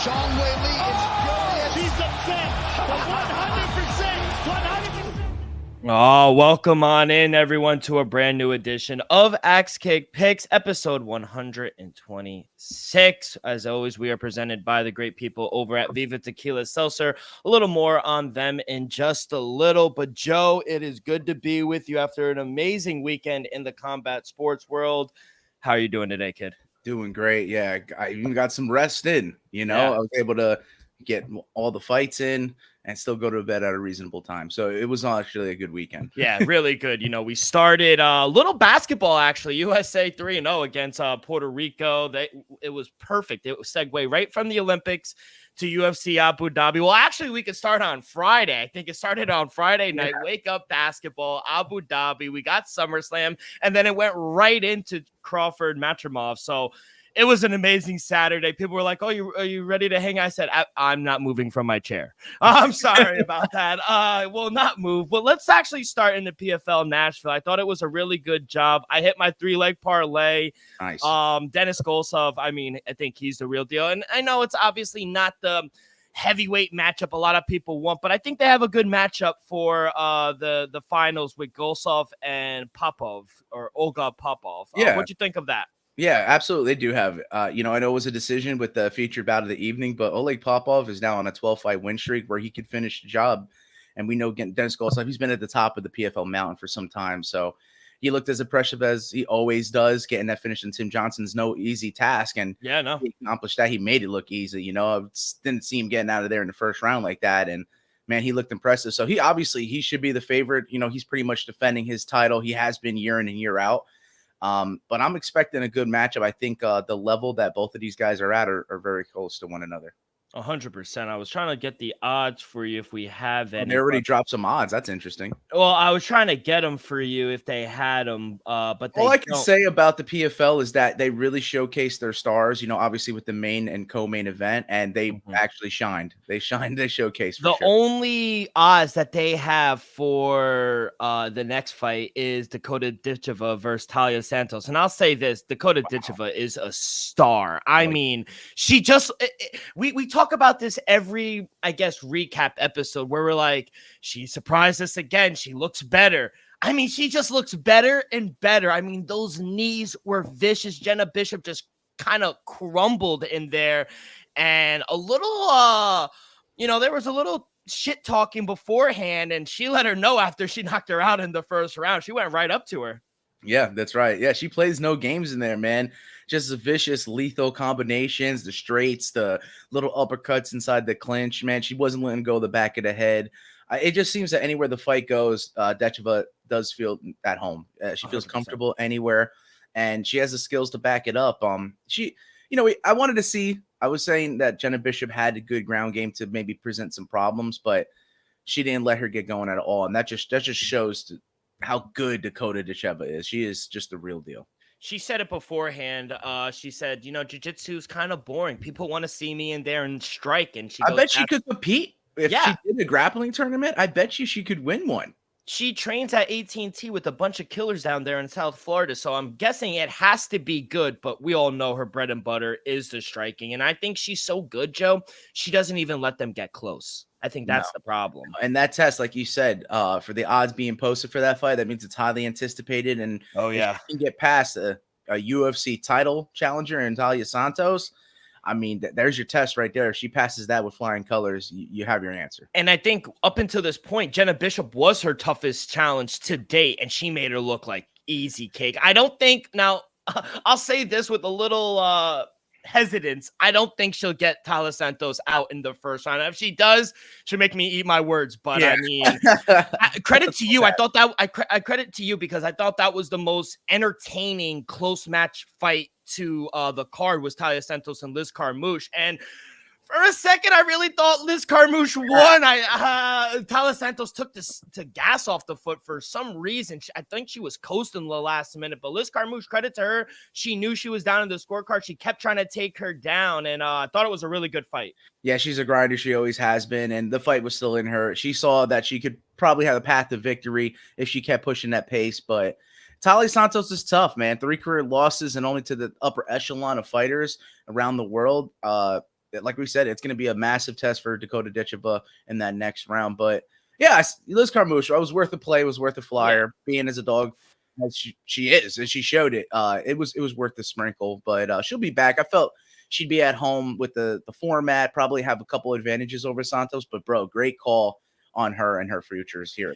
Zhang Wei Li is furious. He's upset. 100%. 100%. Oh, welcome on in, everyone, to a brand new edition of Axe Kick Picks, episode 126. As always, we are presented by the great people over at Viva Tequila Seltzer. A little more on them in just a little. But, Joe, it is good to be with you after an amazing weekend in the combat sports world. How are you doing today, kid? Doing great. Yeah, I even got some rest in. Yeah. I was able to get all the fights in and still go to bed at a reasonable time. So it was actually a good weekend. Yeah, really good. You know, we started a little basketball, actually. USA 3-0 against Puerto Rico. It was perfect. It was segue right from the Olympics to UFC Abu Dhabi. Well, actually, we could start on Friday. I think it started on Friday night. Yeah. Wake up basketball, Abu Dhabi. We got SummerSlam, and then it went right into Crawford Matrimov. So it was an amazing Saturday. People were like, "Oh, are you ready to hang?" I said, "I'm not moving from my chair." I'm sorry about that. I will not move. But let's actually start in the PFL Nashville. I thought it was a really good job. I hit my 3-leg parlay. Nice. Dennis Golsov, I mean, I think he's the real deal. And I know it's obviously not the heavyweight matchup a lot of people want, but I think they have a good matchup for the finals with Golsov and Popov, or Olga Popov. Yeah. What'd you think of that? Yeah, absolutely. They do have, I know it was a decision with the featured bout of the evening, but Oleg Popov is now on a 12-fight win streak where he could finish the job. And we know Dennis Golsov, he's been at the top of the PFL mountain for some time. So he looked as impressive as he always does. Getting that finish in Tim Johnson's no easy task. And yeah, no, he accomplished that. He made it look easy. I didn't see him getting out of there in the first round like that. And man, he looked impressive. So he should be the favorite. He's pretty much defending his title. He has been year in and year out. But I'm expecting a good matchup. I think the level that both of these guys are at are very close to one another. 100%. I was trying to get the odds for you if we have any. They already dropped some odds. That's interesting. Well, I was trying to get them for you if they had them, but all I can say about the PFL is that they really showcase their stars. Obviously with the main and co-main event, and they actually shined. They showcased. The only odds that they have for the next fight is Dakota Ditcheva versus Talia Santos, and I'll say this: Dakota Ditcheva is a star. I mean, she just we talk about this every, I guess, recap episode where we're like, she surprised us again. She looks better. I mean, she just looks better and better. I mean, those knees were vicious. Jenna Bishop just kind of crumbled in there, and a little, there was a little shit talking beforehand, and she let her know after she knocked her out in the first round. She went right up to her. Yeah, that's right. Yeah, she plays no games in there, man. Just the vicious, lethal combinations, the straights, the little uppercuts inside the clinch, man. She wasn't letting go of the back of the head. It just seems that anywhere the fight goes, Ditcheva does feel at home. She feels 100%. comfortable anywhere, and she has the skills to back it up. I wanted to see. I was saying that Jenna Bishop had a good ground game to maybe present some problems, but she didn't let her get going at all, and that just shows how good Dakota Ditcheva is. She is just the real deal. She said it beforehand. She said, jiu-jitsu is kind of boring. People want to see me in there and strike. And I bet she could compete if she did a grappling tournament. I bet she could win one. She trains at AT&T with a bunch of killers down there in South Florida. So I'm guessing it has to be good, but we all know her bread and butter is the striking. And I think she's so good, Joe, she doesn't even let them get close. I think that's the problem. And that test, like you said, for the odds being posted for that fight, that means it's highly anticipated. And if you can get past a UFC title challenger in Talia Santos, I mean, there's your test right there. If she passes that with flying colors, you have your answer. And I think up until this point, Jenna Bishop was her toughest challenge to date, and she made her look like easy cake. I don't think, now, I'll say this with a little hesitance, I don't think she'll get Talia Santos out in the first round. If she does, she'll make me eat my words. But I mean, credit to you. I thought that I credit to you because I thought that was the most entertaining close match fight to the card was Talia Santos and Liz Carmouche. And for a second, I really thought Liz Carmouche won. Talia Santos took to gas off the foot for some reason. I think she was coasting the last minute, but Liz Carmouche, credit to her, she knew she was down in the scorecard. She kept trying to take her down, and I thought it was a really good fight. Yeah, she's a grinder. She always has been, and the fight was still in her. She saw that she could probably have a path to victory if she kept pushing that pace, but Talia Santos is tough, man. 3 career losses and only to the upper echelon of fighters around the world. like we said, it's going to be a massive test for Dakota Ditcheva in that next round. But yeah, Liz Carmouche, I was worth a play, was worth a flyer. Being as a dog as she is, and she showed it. It was worth the sprinkle. But she'll be back. I felt she'd be at home with the format, probably have a couple advantages over Santos. But bro, great call on her and her futures here.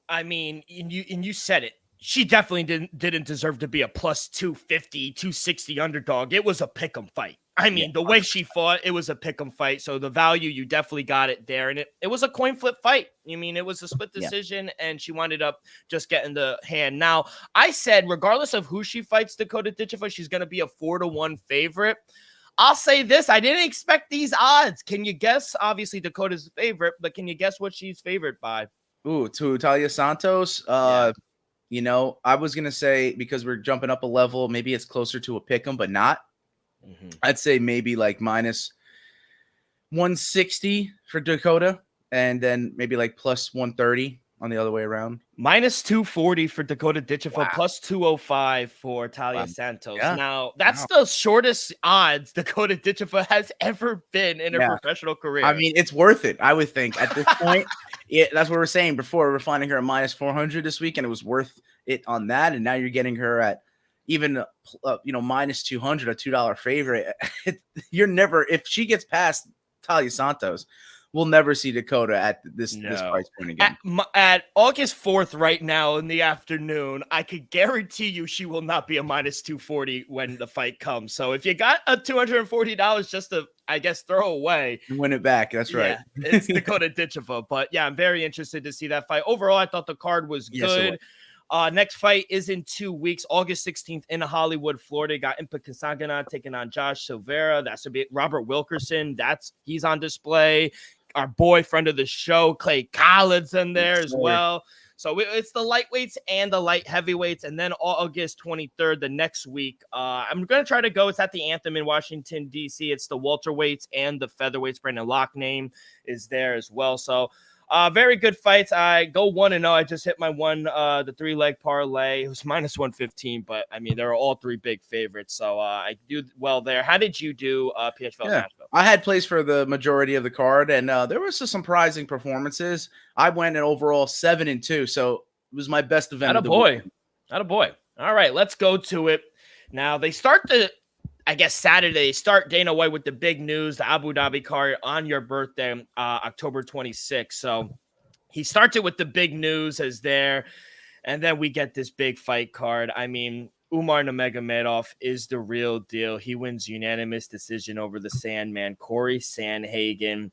I mean, and you said it. She definitely didn't deserve to be a plus 250, 260 underdog. It was a pick'em fight. I mean, the way she fought, it was a pick'em fight. So the value, you definitely got it there. And it was a coin flip fight. I mean, it was a split decision, and she winded up just getting the hand. Now, I said, regardless of who she fights, Dakota Ditcheva, she's going to be a 4-1 favorite. I'll say this. I didn't expect these odds. Can you guess? Obviously, Dakota's the favorite, but can you guess what she's favored by? Ooh, to Talia Santos. You know, I was going to say, because we're jumping up a level, maybe it's closer to a pick'em, but not. I'd say maybe like minus 160 for Dakota, and then maybe like plus 130 on the other way around. Minus 240 for Dakota Ditcheva, plus 205 for Talia Santos. Yeah. Now, that's the shortest odds Dakota Ditcheva has ever been in her professional career. I mean, it's worth it, I would think, at this point. That's what we're saying before. We're finding her at minus 400 this week, and it was worth it on that. And now you're getting her at even, minus 200, a $2 favorite. You're never, if she gets past Talia Santos, we'll never see Dakota at this price point again. At August 4th right now in the afternoon, I could guarantee you she will not be a minus 240 when the fight comes. So if you got a $240 just to, I guess, throw away. Win it back. That's right. Yeah, it's Dakota Ditcheva. But yeah, I'm very interested to see that fight. Overall, I thought the card was good. Next fight is in 2 weeks, August 16th in Hollywood, Florida. Got Impa Kasanganay taking on Josh Silveira. That's a bit Robert Wilkerson. He's on display. Our boy, friend of the show, Clay Collins in there as well. So it's the lightweights and the light heavyweights. And then August 23rd, the next week, I'm going to try to go. It's at the Anthem in Washington, D.C. It's the welterweights and the featherweights. Brendan Loughnane is there as well. So very good fights. I go 1-0. I just hit my the 3-leg parlay. It was minus 115, but I mean, they're all three big favorites. So I do well there. How did you do, PFL Nashville? I had plays for the majority of the card, and there was some surprising performances. I went in overall 7-2, so it was my best event of the week. Attaboy. All right, let's go to it. Now, they start Saturday, start Dana White with the big news, the Abu Dhabi card on your birthday, October 26th. So he starts it with the big news as there, and then we get this big fight card. I mean, Umar Nurmagomedov is the real deal. He wins unanimous decision over the Sandman, Corey Sandhagen.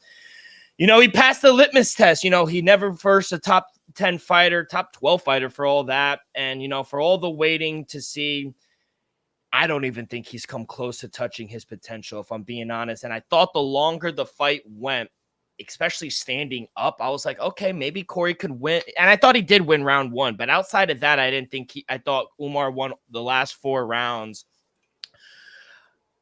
He passed the litmus test. He never first a top 10 fighter, top 12 fighter for all that. And, for all the waiting to see, I don't even think he's come close to touching his potential, if I'm being honest. And I thought the longer the fight went, especially standing up, I was like, okay, maybe Corey could win. And I thought he did win round 1. But outside of that, I thought Umar won the last 4 rounds.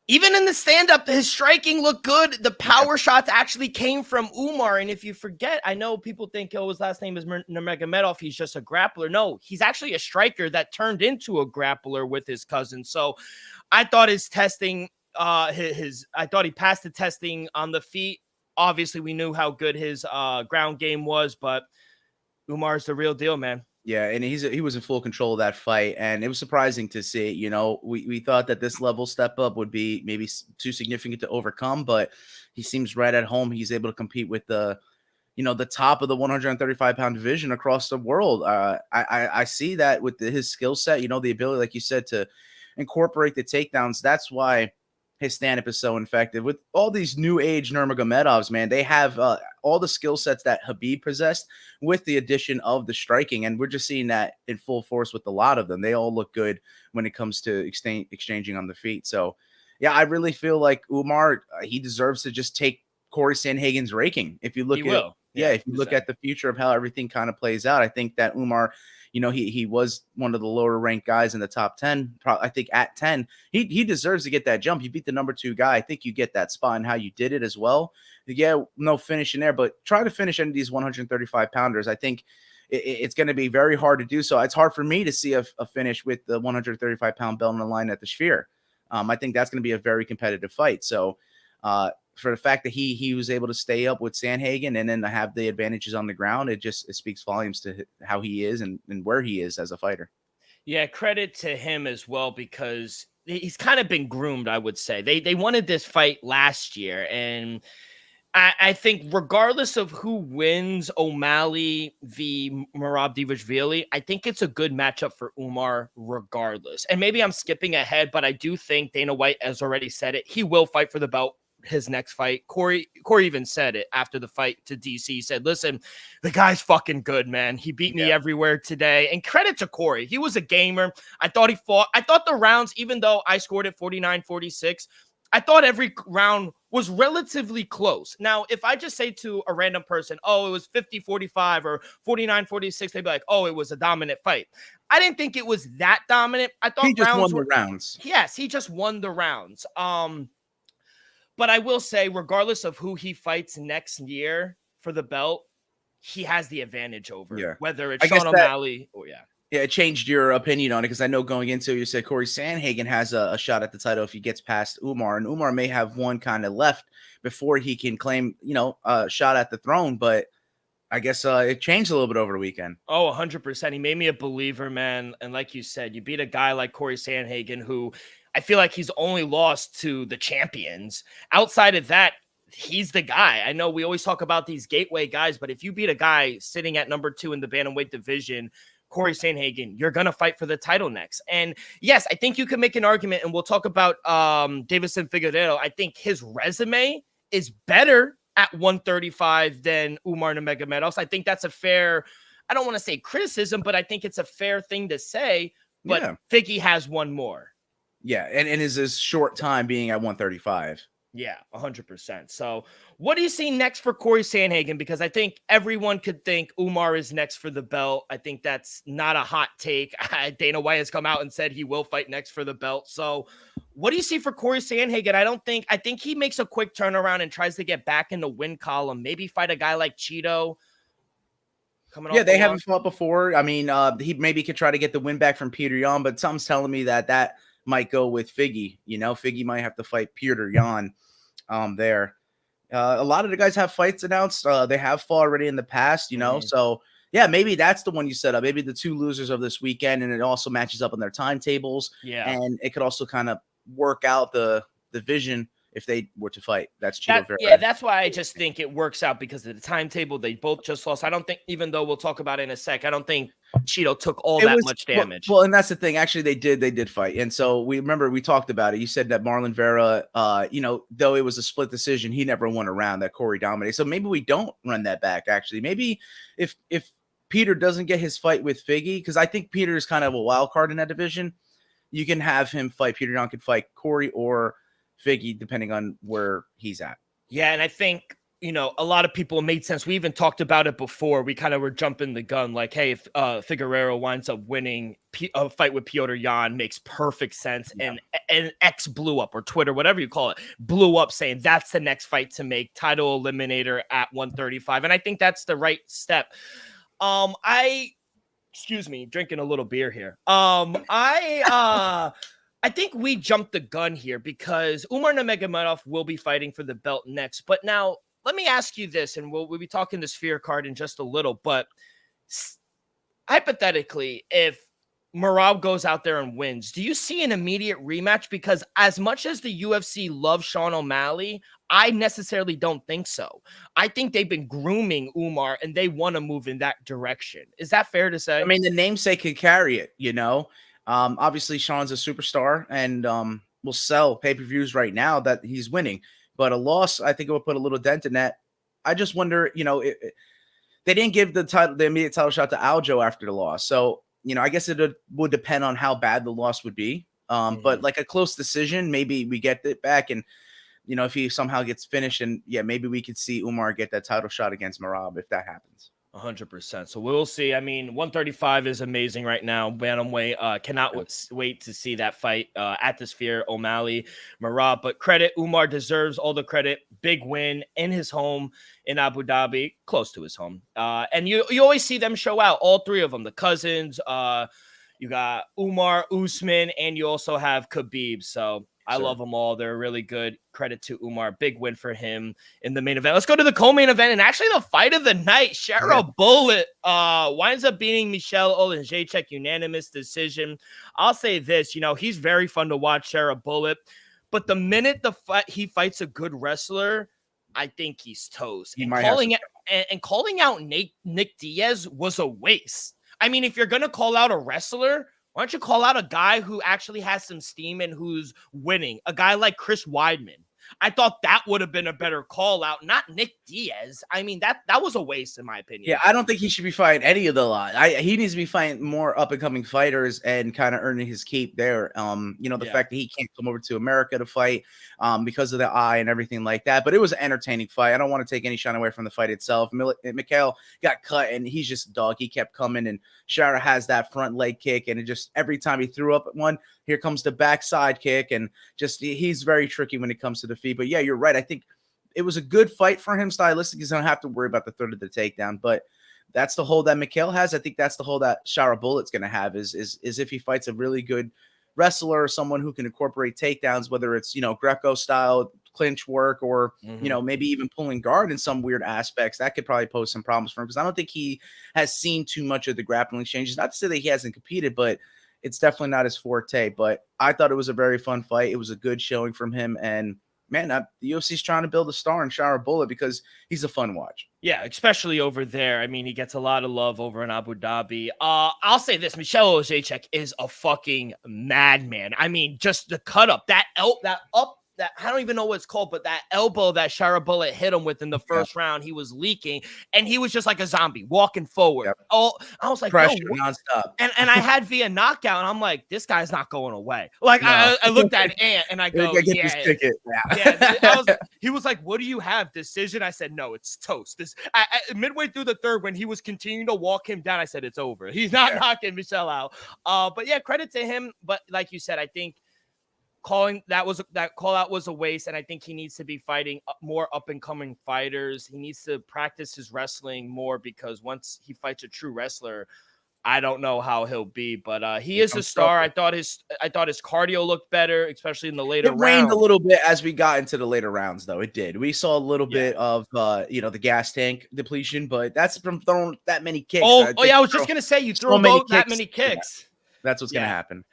Even in the stand-up, his striking looked good. The power shots actually came from Umar. And if you forget, I know people think, his last name is Nurmagomedov. He's just a grappler. No, he's actually a striker that turned into a grappler with his cousin. So I thought his testing, I thought he passed the testing on the feet. Obviously, we knew how good his ground game was, but Umar's the real deal, man. Yeah, and he was in full control of that fight, and it was surprising to see. We thought that this level step up would be maybe too significant to overcome, but he seems right at home. He's able to compete with the top of the 135-pound division across the world. I see that with his skill set, the ability, like you said, to incorporate the takedowns. That's why his stand-up is so effective. With all these new age Nurmagomedovs, man, they have all the skill sets that Khabib possessed with the addition of the striking. And we're just seeing that in full force with a lot of them. They all look good when it comes to exchanging on the feet. So, yeah, I really feel like Umar, he deserves to just take Corey Sandhagen's raking. If you look if you look at the future of how everything kind of plays out, I think that Umar, he was one of the lower ranked guys in the top 10. I think at 10, he deserves to get that jump. He beat the number 2 guy. I think you get that spot and how you did it as well. Yeah, no finish in there, but try to finish any of these 135 pounders. I think it's going to be very hard to do so. It's hard for me to see a finish with the 135 pound belt on the line at the Sphere. I think that's going to be a very competitive fight. So for the fact that he was able to stay up with Sandhagen and then to have the advantages on the ground, it speaks volumes to how he is and where he is as a fighter. Yeah, credit to him as well, because he's kind of been groomed, I would say. They wanted this fight last year, and I think regardless of who wins O'Malley v. Merab Dvalishvili, I think it's a good matchup for Umar regardless. And maybe I'm skipping ahead, but I do think Dana White has already said it. He will fight for the belt his next fight. Corey even said it after the fight to DC. He said, listen, the guy's fucking good, man. He beat me everywhere today. And credit to Corey. He was a gamer. I thought the rounds, even though I scored it 49-46, I thought every round was relatively close. Now, if I just say to a random person, oh, it was 50-45 or 49-46, they'd be like, oh, it was a dominant fight. I didn't think it was that dominant. I thought he just won the rounds. Yes, he just won the rounds. But I will say, regardless of who he fights next year for the belt, he has the advantage over whether it's Sean O'Malley or Yeah, it changed your opinion on it because I know going into it, you said Corey Sandhagen has a shot at the title if he gets past Umar, and Umar may have one kind of left before he can claim, a shot at the throne. But I guess it changed a little bit over the weekend. Oh, 100%. He made me a believer, man. And like you said, you beat a guy like Corey Sandhagen, who I feel like he's only lost to the champions. Outside of that, he's the guy. I know we always talk about these gateway guys, but if you beat a guy sitting at number 2 in the bantamweight division, Corey Sandhagen, you're going to fight for the title next. And yes, I think you can make an argument, and we'll talk about Deiveson Figueiredo. I think his resume is better at 135 than Umar Nurmagomedov's. I think that's a fair, I don't want to say criticism, but I think it's a fair thing to say. But Figgy has one more. Yeah, and is his short time being at 135. Yeah, 100%. So what do you see next for Corey Sandhagen? Because I think everyone could think Umar is next for the belt. I think that's not a hot take. Dana White has come out and said he will fight next for the belt. So what do you see for Corey Sandhagen? I think he makes a quick turnaround and tries to get back in the win column. Maybe fight a guy like Cheeto. They haven't fought before. I mean, he maybe could try to get the win back from Peter Yan, but something's telling me that might go with Figgy. Figgy might have to fight Peter Yan there. A lot of the guys have fights announced. They have fought already in the past, So yeah, maybe that's the one you set up. Maybe the 2 losers of this weekend, and it also matches up on their timetables. Yeah, and it could also kind of work out the vision if they were to fight. That's Cheeto Vera. Yeah, that's why I just think it works out because of the timetable. They both just lost. I don't think, even though we'll talk about it in a sec, I don't think Cheeto took much damage. Well, and that's the thing. Actually, they did fight. And so we talked about it. You said that Marlon Vera, though it was a split decision, he never won a round that Corey dominated. So maybe we don't run that back, actually. Maybe if Peter doesn't get his fight with Figgy, because I think Peter is kind of a wild card in that division, you can have him fight. Peter Yan could fight Corey or Figgy, depending on where he's at. Yeah, and I think, a lot of people, it made sense. We even talked about it before. We kind of were jumping the gun, like, hey, if Figueiredo winds up winning a fight with Piotr Yan, makes perfect sense. Yeah. And X blew up, or Twitter, whatever you call it, blew up saying that's the next fight to make, title eliminator at 135. And I think that's the right step. Excuse me, drinking a little beer here. I think we jumped the gun here because Umar Nurmagomedov will be fighting for the belt next. But now let me ask you this, and we'll be talking the Sphere card in just a little, but hypothetically, if Merab goes out there and wins, do you see an immediate rematch? Because as much as the UFC loves Sean O'Malley, I necessarily don't think so. I think they've been grooming Umar and they want to move in that direction. Is that fair to say? I mean, the namesake could carry it, Obviously, Sean's a superstar and will sell pay-per-views right now that he's winning. But a loss, I think it would put a little dent in that. I just wonder, they didn't give the immediate title shot to Aljo after the loss. So, I guess it would depend on how bad the loss would be. But like a close decision, maybe we get it back. And, if he somehow gets finished, and maybe we could see Umar get that title shot against Merab if that happens. 100%. So we'll see. I mean, 135 is amazing right now. Bantamweight, cannot wait to see that fight at the Sphere, O'Malley, Merab. But credit, Umar deserves all the credit. Big win in his home in Abu Dhabi, close to his home. And you always see them show out, all 3 of them, the cousins. You got Umar, Usman, and you also have Khabib. So I love them all. They're really good. Credit to Umar. Big win for him in the main event. Let's go to the co-main event. And actually the fight of the night, Shara Bullet winds up beating Michelle Oleksiejczuk, unanimous decision. I'll say this, he's very fun to watch, Shara Bullet. But the minute he fights a good wrestler, I think he's toast. And calling out Nick Diaz was a waste. I mean, if you're going to call out a wrestler, why don't you call out a guy who actually has some steam and who's winning? A guy like Chris Weidman. I thought that would have been a better call out, not Nick Diaz. I mean, that was a waste in my opinion. Yeah, I don't think he should be fighting any of the lot. He needs to be fighting more up and coming fighters and kind of earning his keep there. The fact that he can't come over to America to fight because of the eye and everything like that. But it was an entertaining fight. I don't want to take any shine away from the fight itself. Mikhail got cut and he's just a dog. He kept coming and Shara has that front leg kick and it just every time he threw up one, here comes the backside kick and just he's very tricky when it comes to the feet. But yeah, you're right. I think it was a good fight for him stylistically. He's don't have to worry about the third of the takedown, but that's the hold that Mikhail has. I think that's the hold that Shara Bullet's going to have is if he fights a really good wrestler or someone who can incorporate takedowns, whether it's, Greco style clinch work or, maybe even pulling guard in some weird aspects, that could probably pose some problems for him. Because I don't think he has seen too much of the grappling exchanges. Not to say that he hasn't competed, but it's definitely not his forte. But I thought it was a very fun fight. It was a good showing from him. And man, the UFC's trying to build a star in Shara Bullet because he's a fun watch. Yeah, especially over there. I mean, he gets a lot of love over in Abu Dhabi. I'll say this, Michelle Oleksiejczuk is a fucking madman. I mean, just the cut up, that I don't even know what it's called, but that elbow that Shara Bullet hit him with in the first round, he was leaking, and he was just like a zombie walking forward. Yep. Oh, I was like, pressure nonstop. And I had via knockout, and I'm like, this guy's not going away. Like I looked at Ant, and I go, get this ticket. He was like, what do you have? Decision? I said, no, it's toast. Midway through the third, when he was continuing to walk him down, I said, it's over. He's not knocking Michelle out. But yeah, credit to him. But like you said, I think that call out was a waste, and I think he needs to be fighting more up and coming fighters. He needs to practice his wrestling more because once he fights a true wrestler, I don't know how he'll be, but he is a star. I thought his cardio looked better, especially in the later rounds. It rained a little bit as we got into the later rounds, though. It did. We saw a little bit of the gas tank depletion, but that's from throwing that many kicks. I was just gonna say you throw that many kicks. Yeah. That's what's gonna happen.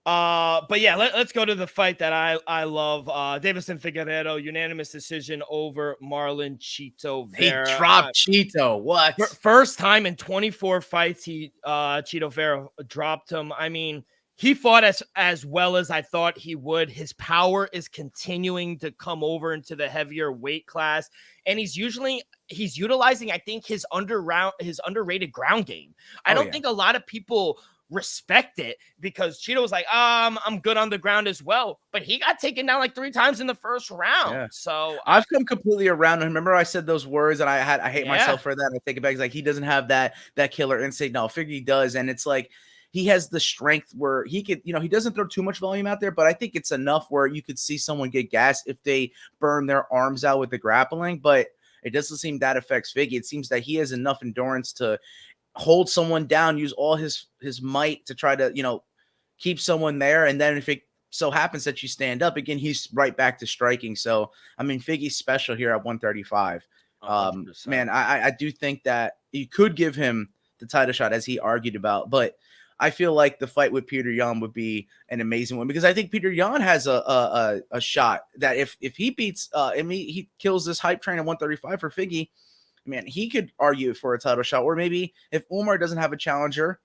But yeah, let's go to the fight that I love. Davison Figueiredo, unanimous decision over Marlon Chito Vera. He dropped Chito. What? First time in 24 fights, Chito Vera dropped him. I mean, he fought as well as I thought he would. His power is continuing to come over into the heavier weight class, and he's utilizing, I think, his underrated ground game. I don't think a lot of people respect it because Chito was like, I'm good on the ground as well, but he got taken down like 3 times in the first round. Yeah. So I've come completely around. Remember I said those words and I hate myself for that. I take it back. It's like he doesn't have that killer instinct. No, I figure he does. And it's like he has the strength where he could, he doesn't throw too much volume out there, but I think it's enough where you could see someone get gassed if they burn their arms out with the grappling. But it doesn't seem that affects Figgy. It seems that he has enough endurance to hold someone down, use all his might to try to, keep someone there. And then if it so happens that you stand up again, he's right back to striking. So, I mean, Figgy's special here at 135. Man, I do think that you could give him the title shot as he argued about, but I feel like the fight with Peter Yan would be an amazing one because I think Peter Yan has a shot that if he beats, he kills this hype train at 135 for Figgy, man, he could argue for a title shot. Or maybe if Umar doesn't have a challenger,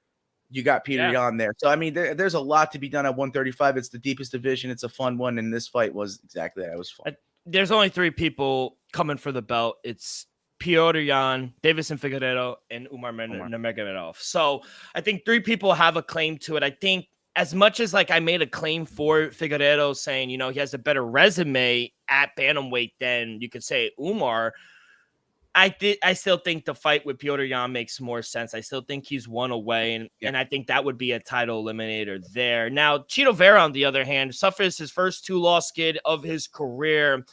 you got Peter Yan there. So, I mean, there's a lot to be done at 135. It's the deepest division. It's a fun one. And this fight was exactly that. It was fun. There's only 3 people coming for the belt. It's Petr Yan, Davison Figueiredo, and Umar Nurmagomedov. So I think 3 people have a claim to it. I think as much as like I made a claim for Figueiredo saying, he has a better resume at bantamweight than you could say Umar, I still think the fight with Petr Yan makes more sense. I still think he's one away, and I think that would be a title eliminator there. Now, Chito Vera, on the other hand, suffers his first 2-loss skid of his career.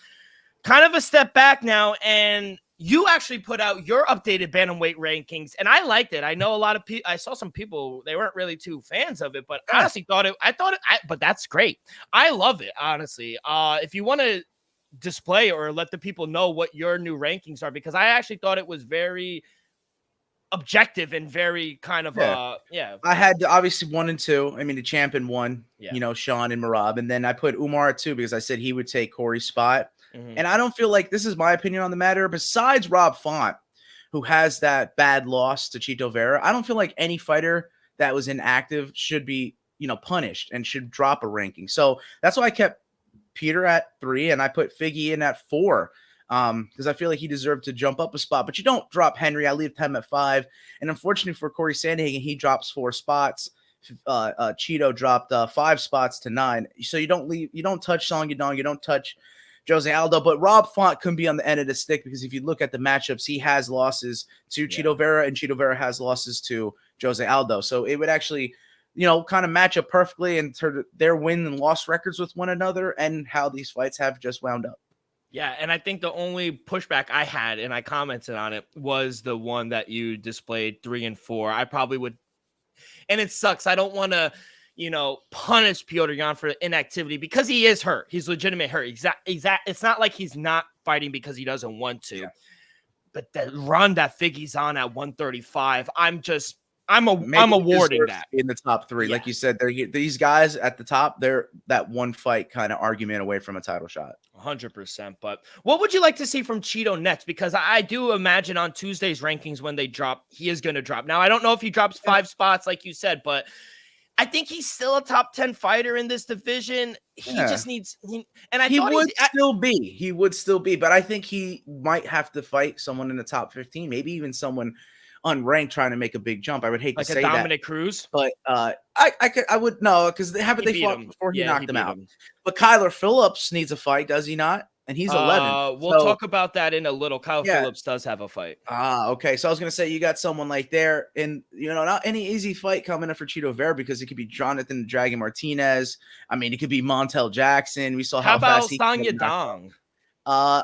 Kind of a step back now, and you actually put out your updated bantamweight rankings, and I liked it. I know a lot of people. I saw some people; they weren't really too fans of it, but honestly, but that's great. I love it, honestly. If you want to display or let the people know what your new rankings are, because I actually thought it was very objective and very kind of I had obviously 1 and 2. I mean, the champion 1, Sean and Marab, and then I put Umar at 2 because I said he would take Corey's spot. And I don't feel like, this is my opinion on the matter, besides Rob Font, who has that bad loss to Chito Vera, I don't feel like any fighter that was inactive should be, punished and should drop a ranking. So that's why I kept Peter at 3 and I put Figgy in at 4. Because I feel like he deserved to jump up a spot, but you don't drop Henry. I leave him at 5, and unfortunately for Corey Sandhagen, he drops 4 spots. Cheeto dropped 5 spots to 9. So you don't touch Song Yadong, you don't touch Jose Aldo, but Rob Font couldn't be on the end of the stick because if you look at the matchups, he has losses to Chito Vera, and Chito Vera has losses to Jose Aldo. So it would actually, kind of match up perfectly in their win and loss records with one another and how these fights have just wound up. Yeah, and I think the only pushback I had, and I commented on it, was the one that you displayed 3 and 4. I probably would, and it sucks. I don't want to, punish Petr Yan for inactivity because he is hurt. He's legitimate hurt. It's not like he's not fighting because he doesn't want to. Yeah. But the run that Figgy's on at 135, I'm awarding that in the top 3. Yeah. Like you said, these guys at the top, they're that one fight kind of argument away from a title shot. 100%. But what would you like to see from Cheeto next? Because I do imagine on Tuesday's rankings when they drop, he is going to drop. Now, I don't know if he drops 5 spots like you said, but I think he's still a top 10 fighter in this division. He just needs, He would still be, but I think he might have to fight someone in the top 15, maybe even someone unranked trying to make a big jump. I would hate to say Dominic Cruz, but I would know because they fought before he knocked him out. But Kyler Phillips needs a fight, does he not? And he's 11. We'll talk about that in a little. Phillips does have a fight. Okay. So I was gonna say you got someone like there, and not any easy fight coming up for Chito Vera because it could be Jonathan Dragon Martinez. I mean, it could be Montel Jackson. We saw how about fast Song Yadong?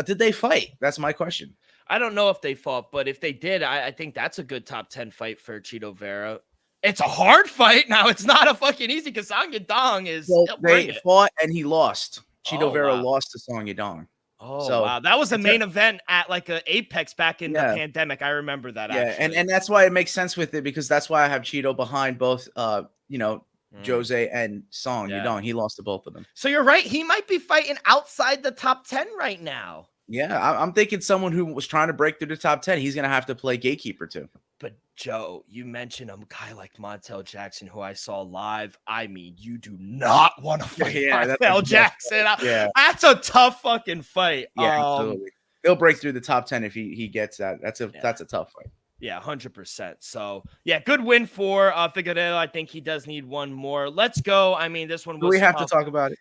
Did they fight? That's my question. I don't know if they fought, but if they did, I think that's a good top 10 fight for Chito Vera. It's a hard fight. Now, it's not a fucking easy because Song Yadong is. Well, they fought and he lost. Chito Vera lost to Song Yadong. Oh, wow. That was a main event at like a Apex back in the pandemic. I remember that. Yeah, and that's why it makes sense with it because that's why I have Chito behind both, Jose and Song Yadong. He lost to both of them. So you're right. He might be fighting outside the top 10 right now. Yeah, I'm thinking someone who was trying to break through the top 10, he's going to have to play gatekeeper too. But Joe, you mentioned a guy like Montel Jackson, who I saw live. I mean, you do not want to fight Montel Jackson. That's a tough fucking fight. Yeah, absolutely. He'll break through the top 10 if he gets that. That's a tough fight. Yeah, 100%. So, good win for Figueiredo. I think he does need one more. Let's go. I mean, this one was. We have to talk about it.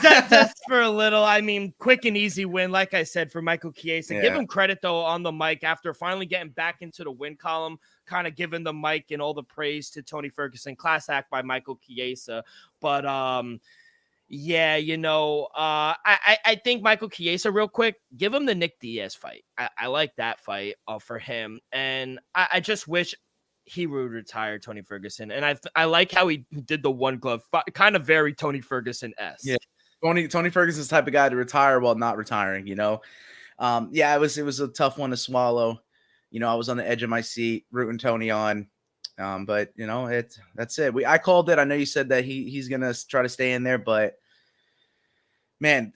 Just for a little. I mean, quick and easy win, like I said, for Michael Chiesa. Yeah. Give him credit, though, on the mic after finally getting back into the win column, kind of giving the mic and all the praise to Tony Ferguson. Class act by Michael Chiesa. But, I think Michael Chiesa, real quick, give him the Nick Diaz fight. I like that fight for him. And I just wish he would retire Tony Ferguson. And I like how he did the one glove, kind of very Tony Ferguson-esque. Yeah, Tony Ferguson's type of guy to retire while not retiring, it was a tough one to swallow. I was on the edge of my seat rooting Tony on. But that's it. I called it. I know you said that he's gonna try to stay in there, but man,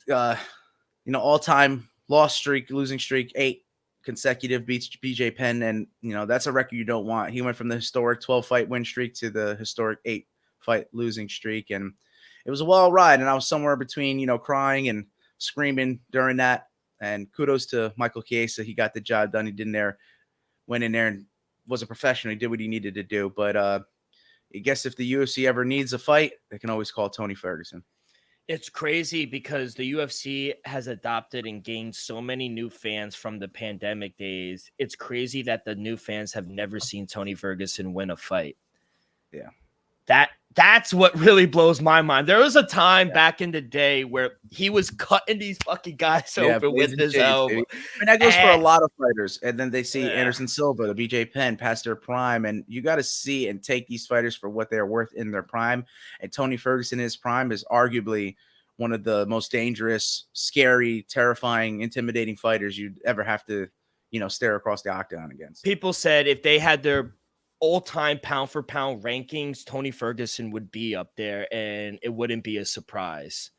all-time losing streak, 8 consecutive beats BJ Penn, and that's a record you don't want. He went from the historic 12-fight win streak to the historic 8-fight losing streak, and it was a wild ride. And I was somewhere between crying and screaming during that. And kudos to Michael Chiesa. He got the job done. Went in there and was a professional. He did what he needed to do. But I guess if the UFC ever needs a fight, they can always call Tony Ferguson. It's crazy because the UFC has adopted and gained so many new fans from the pandemic days. It's crazy that the new fans have never seen Tony Ferguson win a fight. Yeah. That That's what really blows my mind. There was a time back in the day where he was cutting these fucking guys open with his elbow. And that goes for a lot of fighters. And then they see Anderson Silva, the BJ Penn past their prime. And you got to see and take these fighters for what they're worth in their prime. And Tony Ferguson in his prime is arguably one of the most dangerous, scary, terrifying, intimidating fighters you'd ever have to, stare across the octagon against. People said if they had their all-time pound-for-pound rankings, Tony Ferguson would be up there, and it wouldn't be a surprise.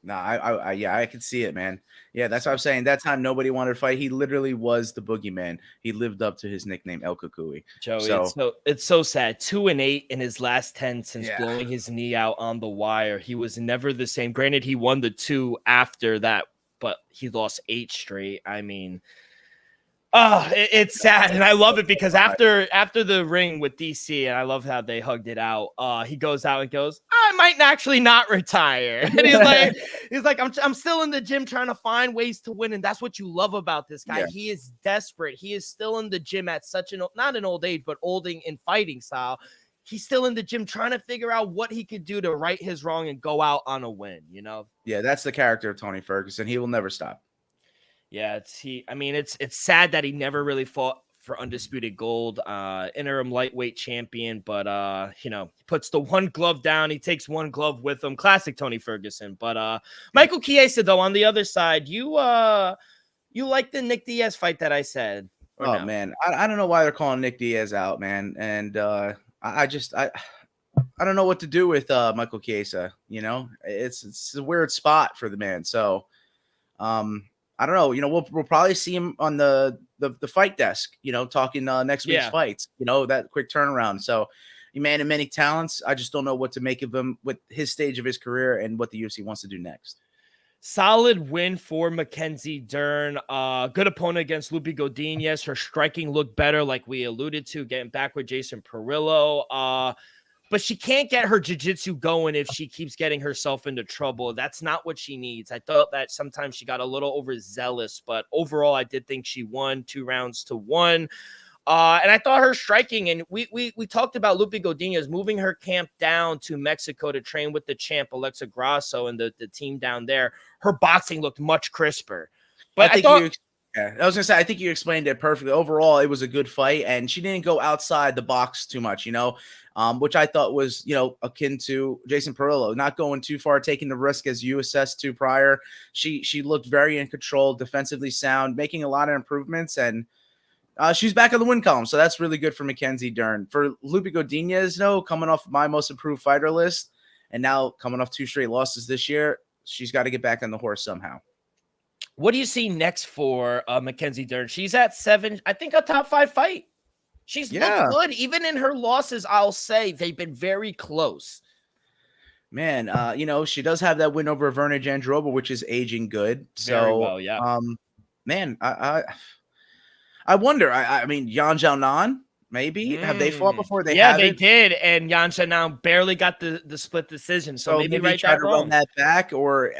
No, I could see it, man. Yeah, that's what I'm saying. That time, nobody wanted to fight. He literally was the boogeyman. He lived up to his nickname, El Cucuy. Joey, it's so sad. 2-8 in his last 10 since blowing his knee out on the wire. He was never the same. Granted, he won the 2 after that, but he lost 8 straight. I mean, it's sad, and I love it because after the ring with DC, and I love how they hugged it out. He goes out and goes, "I might actually not retire," and he's like, "I'm still in the gym trying to find ways to win," and that's what you love about this guy. Yeah. He is desperate. He is still in the gym at such not an old age, but olding in fighting style. He's still in the gym trying to figure out what he could do to right his wrong and go out on a win. Yeah, that's the character of Tony Ferguson. He will never stop. Yeah, it's sad that he never really fought for undisputed gold, interim lightweight champion, but he puts the one glove down, he takes one glove with him. Classic Tony Ferguson. But Michael Chiesa, though, on the other side, you like the Nick Diaz fight that I said? Oh no? Man, I don't know why they're calling Nick Diaz out, man, and I don't know what to do with Michael Chiesa. It's a weird spot for the man. So I don't know. We'll probably see him on the fight desk, talking next week's fights, that quick turnaround. So, man of many talents. I just don't know what to make of him with his stage of his career and what the UFC wants to do next. Solid win for Mackenzie Dern. Good opponent against Lupi Godinez. Her striking looked better, like we alluded to, getting back with Jason Perillo. But she can't get her jiu-jitsu going if she keeps getting herself into trouble. That's not what she needs. I thought that sometimes she got a little overzealous, but overall, I did think she won 2 rounds to 1. And I thought her striking, and we talked about Lupi Godinez moving her camp down to Mexico to train with the champ, Alexa Grasso, and the team down there. Her boxing looked much crisper. But I thought... I was going to say, I think you explained it perfectly. Overall, it was a good fight, and she didn't go outside the box too much, which I thought was, akin to Jason Perillo, not going too far, taking the risk as you assessed to prior. She looked very in control, defensively sound, making a lot of improvements, and she's back on the win column, so that's really good for Mackenzie Dern. For Lupi Godinez, coming off my most improved fighter list, and now coming off 2 straight losses this year, she's got to get back on the horse somehow. What do you see next for Mackenzie Dern? She's at 7, I think a top 5 fight. She's looked good. Even in her losses, I'll say they've been very close. Man, she does have that win over Verna Jandrova, which is aging good. So, very well, yeah. Man, I wonder. I mean, Yan Xiaonan, maybe have they fought before? They did, and Yan Xiaonan barely got the split decision. So maybe right try to run that back, or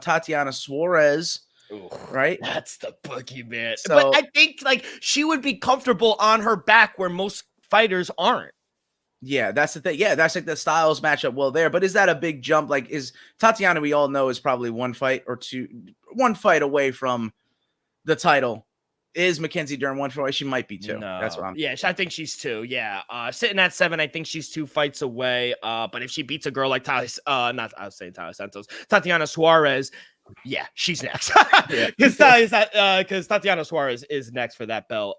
Tatiana Suarez. Ooh, right, that's the boogeyman. So, but I think she would be comfortable on her back where most fighters aren't. Yeah, that's the thing. Yeah, that's the styles match up well there. But is that a big jump? Is Tatiana, we all know, is probably one fight away from the title. Is Mackenzie Dern 1 fight? She might be 2. No. That's what I'm. Yeah, I think she's 2. Yeah, sitting at 7, I think she's 2 fights away. But if she beats a girl like Tatiana Suarez. Yeah, she's next. Because Tatiana Suarez is next for that belt.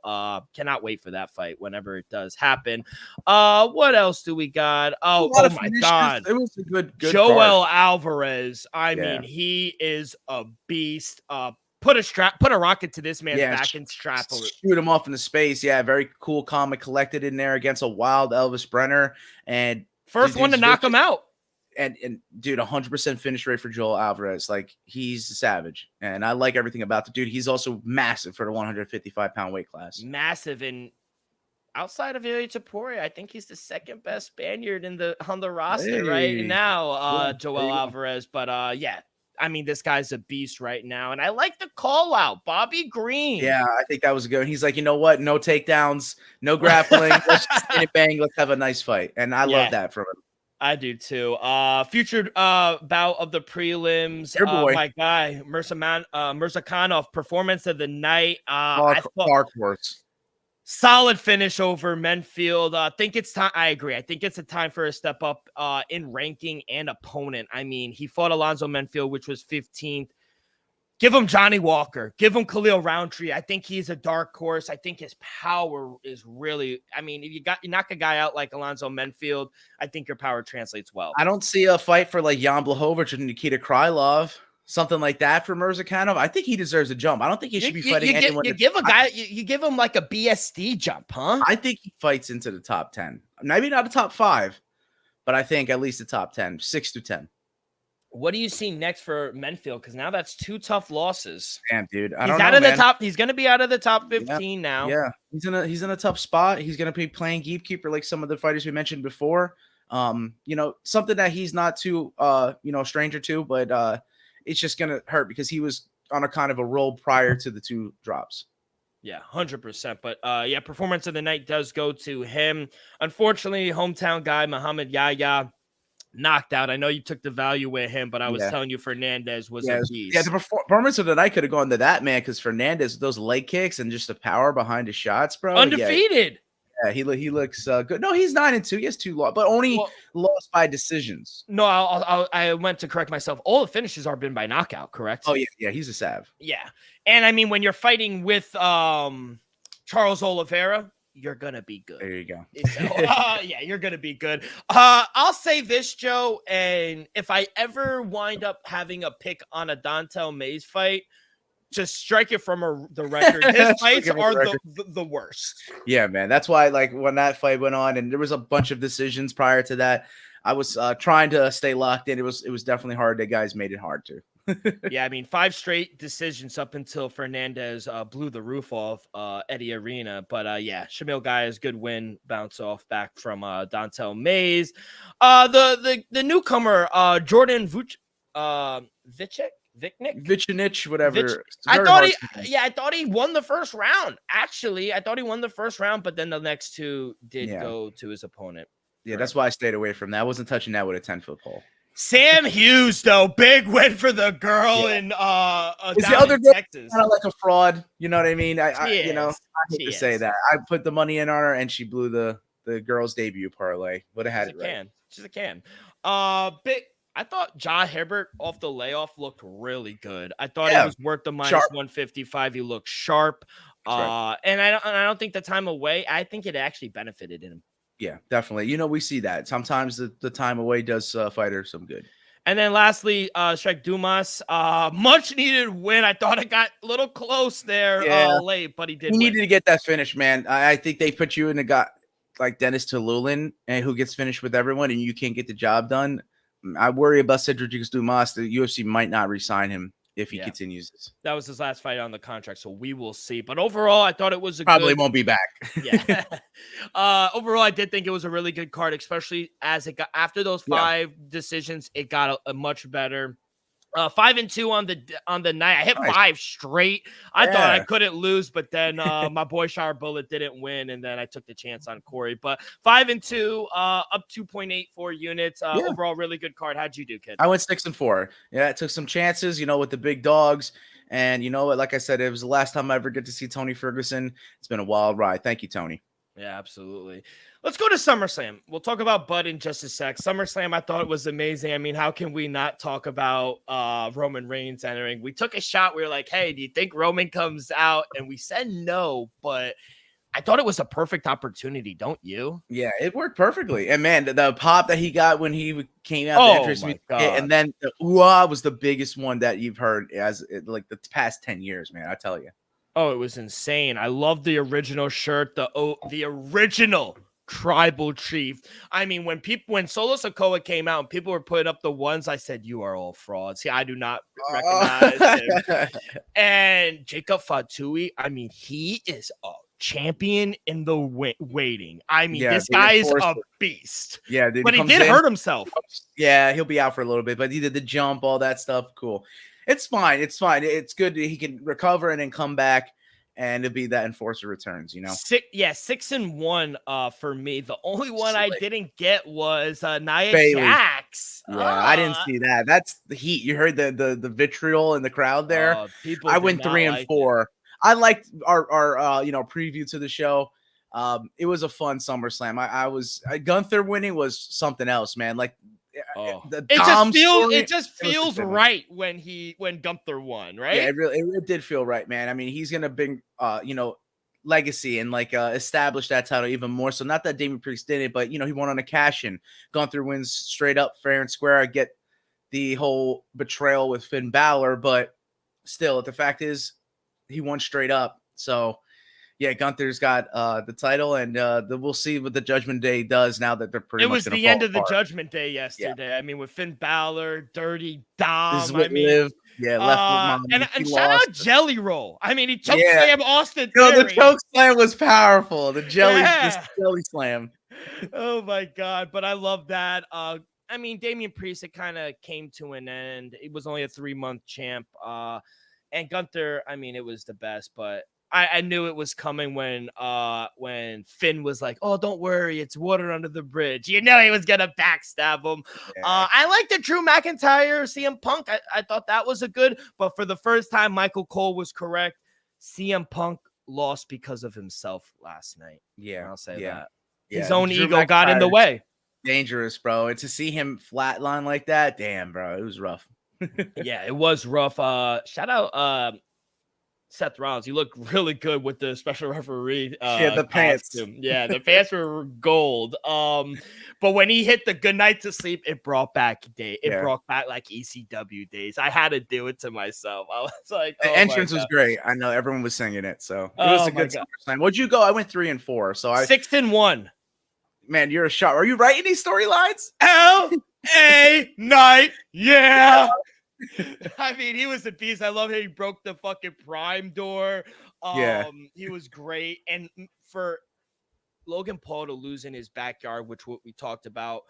Cannot wait for that fight whenever it does happen. What else do we got? Oh my God. It was a good Joel Alvarez. I mean, he is a beast. Put a rocket to this man's back and strap him. Shoot him off in the space. Yeah, very cool, calm, and collected in there against a wild Elvis Brenner. And first one to knock him out. And dude, 100% finish rate for Joel Alvarez. He's a savage. And I like everything about the dude. He's also massive for the 155-pound weight class. Massive. And outside of Ilia Topuria, I think he's the second best Spaniard on the roster right now, Joel Alvarez. But I mean, this guy's a beast right now. And I like the call out, Bobby Green. Yeah, I think that was a good one. He's like, you know what? No takedowns, no grappling. Let's just get it bang. Let's have a nice fight. And I love that from him. I do too. Future bout of the prelims. Your boy. My guy, Mirzakhanov, performance of the night. Dark horse. Solid finish over Menfield. I think it's time. I agree. I think it's a time for a step up in ranking and opponent. I mean, he fought Alonzo Menfield, which was 15th. Give him Johnny Walker. Give him Khalil Roundtree. I think he's a dark horse. I think his power is really. I mean, if you knock a guy out like Alonzo Menfield, I think your power translates well. I don't see a fight for like Jan Blachowicz or Nikita Krylov, something like that for Mirzakhanov. I think he deserves a jump. I don't think he should be fighting anyone. You give him like a BSD jump, huh? I think he fights into the top 10. Maybe not a top 5, but I think at least the top 10, 6 to 10. What do you see next for Menfield? Because now that's 2 tough losses. Damn, dude. He's going to be out of the top 15 now. Yeah, he's in a tough spot. He's going to be playing gatekeeper like some of the fighters we mentioned before. Something that he's not too stranger to, but it's just going to hurt because he was on a kind of a roll prior to the 2 drops. Yeah, 100%. But performance of the night does go to him. Unfortunately, hometown guy Muhammad Yahya knocked out. I know you took the value with him, but I was telling you Fernandez was a beast. Yeah, the performance of the night could have gone to that, man, because Fernandez, those leg kicks and just the power behind his shots, bro. Undefeated. Yeah, he looks good. No, he's 9-2. He has 2 losses, but only lost by decisions. No, I went to correct myself. All the finishes are been by knockout, correct? Oh, yeah, he's a sav. Yeah. And I mean, when you're fighting with Charles Oliveira, you're gonna be good. There you go. So, you're gonna be good. I'll say this, Joe, and if I ever wind up having a pick on a Dontel Mays fight, just strike it from the record. His fights are the worst. Yeah, man. That's why, like, when that fight went on, and there was a bunch of decisions prior to that, I was trying to stay locked in. It was definitely hard. The guys made it hard too. Yeah, I mean, 5 straight decisions up until Fernandez blew the roof off Eddie Arena. But Shamil Gaia's good win, bounce off back from Dontel Mays. The newcomer Jordan Vicinic, whatever. I thought he won the first round. Actually, I thought he won the first round, but then the next 2 did go to his opponent. Yeah, that's why I stayed away from that. I wasn't touching that with a 10-foot pole. Sam Hughes, though, big win for the girl in the other girl Texas. Kind of like a fraud, you know what I mean? I hate to say that. I put the money in on her, and she blew the girl's debut parlay. Would have had it right. She's a can. I thought Ja Hibbert off the layoff looked really good. I thought he was worth the minus 155. He looked sharp. Right. And I don't think the time away, I think it actually benefited him. Yeah, definitely. We see that. Sometimes the time away does fighter some good. And then lastly, Shrek Dumas, much needed win. I thought it got a little close there late, but he did. He needed to get that finish, man. I think they put you in a guy like Dennis Tululin, and who gets finished with everyone, and you can't get the job done. I worry about Cedric Dumas. The UFC might not re-sign him if he continues this. That was his last fight on the contract, so we will see. But overall, I thought it was won't be back. Yeah. Overall, I did think it was a really good card, especially as it got after those 5 decisions. It got a much better. 5-2 on the night. I hit 5 straight. I thought I couldn't lose, but then my boy Shire Bullet didn't win, and then I took the chance on Corey. But 5-2, up 2.84 units. Overall, really good card. How'd you do, kid? I went 6-4. Yeah, I took some chances, with the big dogs. And you know what? Like I said, it was the last time I ever get to see Tony Ferguson. It's been a wild ride. Thank you, Tony. Yeah, absolutely. Let's go to SummerSlam. We'll talk about Bud in just a sec. SummerSlam, I thought it was amazing. I mean, how can we not talk about Roman Reigns entering? We took a shot. We were like, hey, do you think Roman comes out? And we said no, but I thought it was a perfect opportunity, don't you? Yeah, it worked perfectly. And man, the pop that he got when he came out, and then the ooh-ah was the biggest one that you've heard like the past 10 years, man. I tell you. Oh, it was insane. I love the original shirt, the original tribal chief. I mean, when Solo Sikoa came out and people were putting up the ones, I said, you are all frauds. See, I do not recognize him. And Jacob Fatui, I mean, he is a champion in the waiting. I mean, this guy is a beast. Yeah, dude, but he did hurt himself. Yeah, he'll be out for a little bit, but he did the jump, all that stuff. Cool. It's fine. It's fine. It's good that he can recover and then come back. and it'll be that Enforcer returns, you know. 6-1 for me. The only one I didn't get was Nia Bayley. Jax. Yeah, I didn't see that. That's the heat. You heard the vitriol in the crowd there. People I did went not 3 and like 4. I liked our preview to the show. It was a fun SummerSlam. I was Gunther winning was something else, man. Like it just feels right when Gunther won, right? Yeah, it did feel right, man. I mean, he's gonna bring legacy and establish that title even more. So not that Damian Priest did it, but he won on a cash in. Gunther wins straight up fair and square. I get the whole betrayal with Finn Balor, but still, the fact is he won straight up. So yeah, Gunther's got the title, and we'll see what the Judgment Day does now that they're pretty much. It was the end of the Judgment Day yesterday. Yeah. I mean, with Finn Balor, Dirty Dom. Liv, left with Mom. And shout out Jelly Roll. I mean, he choked slam Austin Theory. No, the choke slam was powerful. The jelly slam. Oh my god! But I love that. I mean, Damian Priest, it kind of came to an end. It was only a 3-month champ. And Gunther, I mean, it was the best, but I knew it was coming when Finn was like, "Oh, don't worry, it's water under the bridge." You know he was gonna backstab him. Yeah. I like the Drew McIntyre CM Punk. I thought that was a good, but for the first time, Michael Cole was correct. CM Punk lost because of himself last night. Yeah, I'll say that. Yeah. His own ego got in the way. Dangerous, bro. And to see him flatline like that, damn, bro, it was rough. Yeah, it was rough. Shout out Seth Rollins. You look really good with the special referee the pants. Yeah, the pants were gold. But when he hit the good night to sleep, it brought back brought back like ECW days. I had to do it to myself. I was like, the entrance was great. I know everyone was singing it, so it was a good SummerSlam. What'd you go? I went 3 and 4. So 6-1. Man, you're a shot. Are you writing these storylines? LA Knight, yeah. I mean, he was a beast. I love how he broke the fucking Prime door. He was great. And for Logan Paul to lose in his backyard, which what we talked about,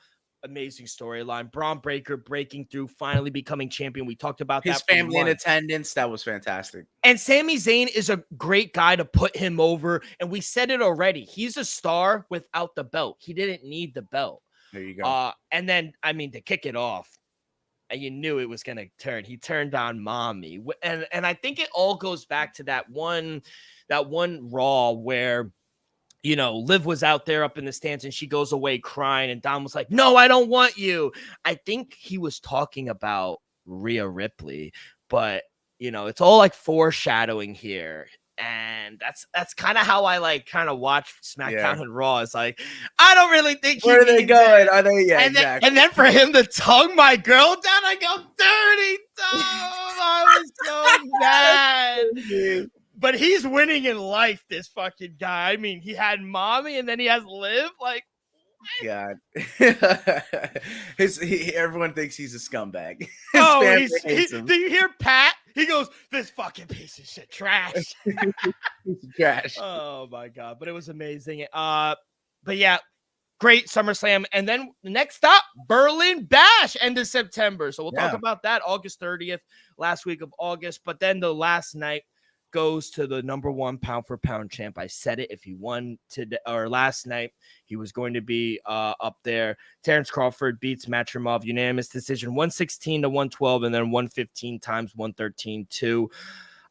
amazing storyline. Braun Breaker breaking through, finally becoming champion. We talked about his family in attendance. That was fantastic. And Sami Zayn is a great guy to put him over. And we said it already. He's a star without the belt. He didn't need the belt. There you go. And then, I mean, to kick it off, and you knew it was going to turn. He turned on Mommy. And I think it all goes back to that one Raw where, Liv was out there up in the stands and she goes away crying. And Dom was like, "No, I don't want you." I think he was talking about Rhea Ripley, but, it's all like foreshadowing here. And that's kind of how I kind of watch SmackDown and Raw. It's like, I don't really think where are they going? Are they? Yeah, exactly. And then for him to tongue my girl down, I go, "Dirty Dom." I was so mad. But he's winning in life, this fucking guy. I mean, he had Mommy and then he has Liv. Like, God. Everyone thinks he's a scumbag. Do you hear Pat? He goes, "This fucking piece of shit trash." Trash. Oh my god. But it was amazing. But yeah, great SummerSlam. And then next up, Berlin Bash, end of September. So we'll talk about that August 30th, last week of August. But then the last night goes to the number 1 pound for pound champ. I said it. If he won today or last night, he was going to be up there. Terrence Crawford beats Matrimov, unanimous decision, 116-112, and then 115 times 113-2.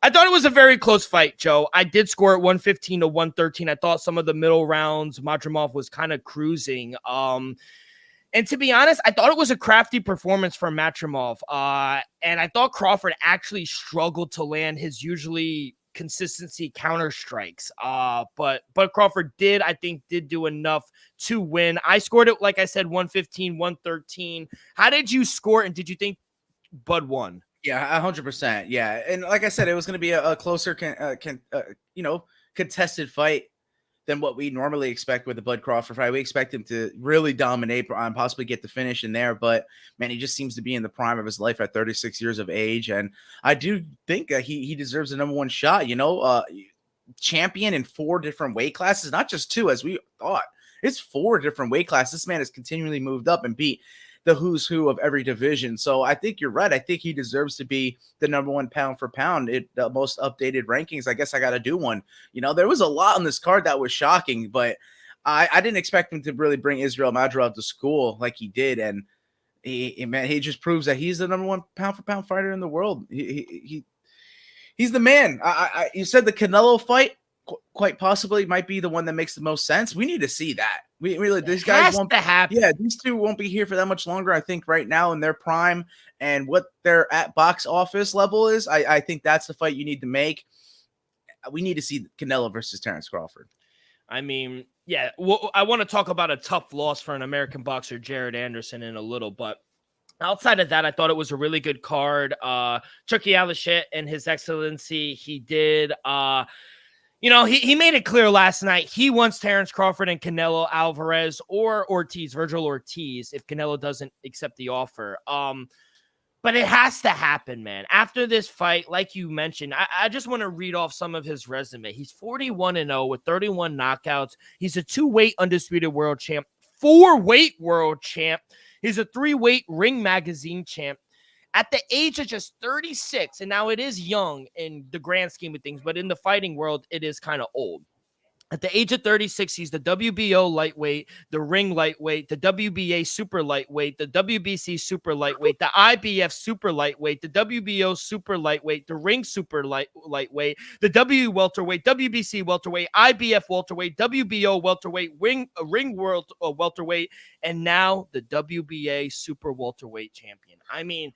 I thought it was a very close fight, Joe. I did score it 115-113. I thought some of the middle rounds, Matrimov was kind of cruising. And to be honest, I thought it was a crafty performance from Matrimov. And I thought Crawford actually struggled to land his usually consistency counter strikes. But Crawford did do enough to win. I scored it, like I said, 115-113. How did you score? And did you think Bud won? Yeah, 100%. Yeah. And like I said, it was going to be a closer, contested fight than what we normally expect with the Bud Crawford fight. We expect him to really dominate and possibly get the finish in there. But, man, he just seems to be in the prime of his life at 36 years of age. And I do think that he deserves the number 1 shot, champion in 4 different weight classes, not just 2 as we thought. It's 4 different weight classes. This man has continually moved up and beat the who's who of every division. So I think you're right. I think he deserves to be the number one pound for pound. The most updated rankings. I guess I got to do one. There was a lot on this card that was shocking, but I didn't expect him to really bring Israel Madrimov to school like he did. And he just proves that he's the number one pound for pound fighter in the world. He's the man. You said the Canelo fight quite possibly might be the one that makes the most sense. We need to see that. We really, these guys won't happen. Yeah, these two won't be here for that much longer. I think right now in their prime and what their at box office level is, I think that's the fight you need to make. We need to see Canelo versus Terence Crawford. I mean, yeah, well, I want to talk about a tough loss for an American boxer, Jared Anderson, in a little, but outside of that, I thought it was a really good card. Chucky Alashit and His Excellency, he did. He made it clear last night he wants Terence Crawford and Canelo Alvarez or Virgil Ortiz, if Canelo doesn't accept the offer. But it has to happen, man. After this fight, like you mentioned, I just want to read off some of his resume. He's 41-0 with 31 knockouts. He's a 2-weight undisputed world champ, 4-weight world champ. He's a 3-weight Ring Magazine champ. At the age of just 36, and now it is young in the grand scheme of things, but in the fighting world, it is kind of old. At the age of 36, he's the WBO lightweight, the Ring lightweight, the WBA super lightweight, the WBC super lightweight, the IBF super lightweight, the WBO super lightweight, the Ring super lightweight, the W welterweight, WBC welterweight, IBF welterweight, WBO welterweight, Ring world welterweight, and now the WBA super welterweight champion. I mean,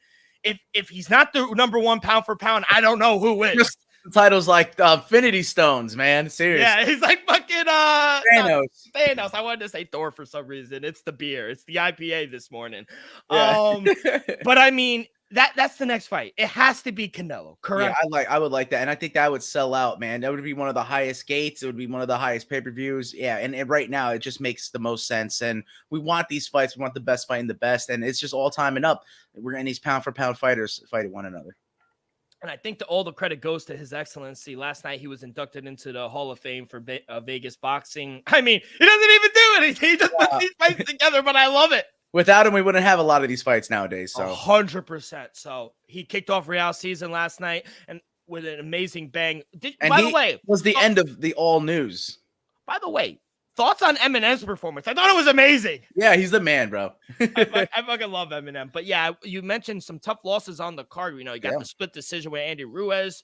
if he's not the number one pound for pound, I don't know who is. Just the title's like Infinity Stones, man. Seriously. Yeah, he's like fucking Thanos. Thanos. I wanted to say Thor for some reason. It's the beer. It's the IPA this morning. Yeah. But I mean, that's the next fight. It has to be Canelo, correct? Yeah, I would like that. And I think that would sell out, man. That would be one of the highest gates. It would be one of the highest pay-per-views. Yeah, and right now it just makes the most sense. And we want these fights. We want the best fighting the best. And it's just all timing up. We're getting these pound-for-pound fighters fighting one another. And I think all the credit goes to His Excellency. Last night, he was inducted into the Hall of Fame for Vegas boxing. I mean, he doesn't even do anything. He just puts these fights together, but I love it. Without him, we wouldn't have a lot of these fights nowadays. So 100%. So he kicked off Real season last night and with an amazing bang. By the way, was the end of the all news. By the way, thoughts on Eminem's performance? I thought it was amazing. Yeah, he's the man, bro. I fucking love Eminem. But yeah, you mentioned some tough losses on the card. You got the split decision with Andy Ruiz.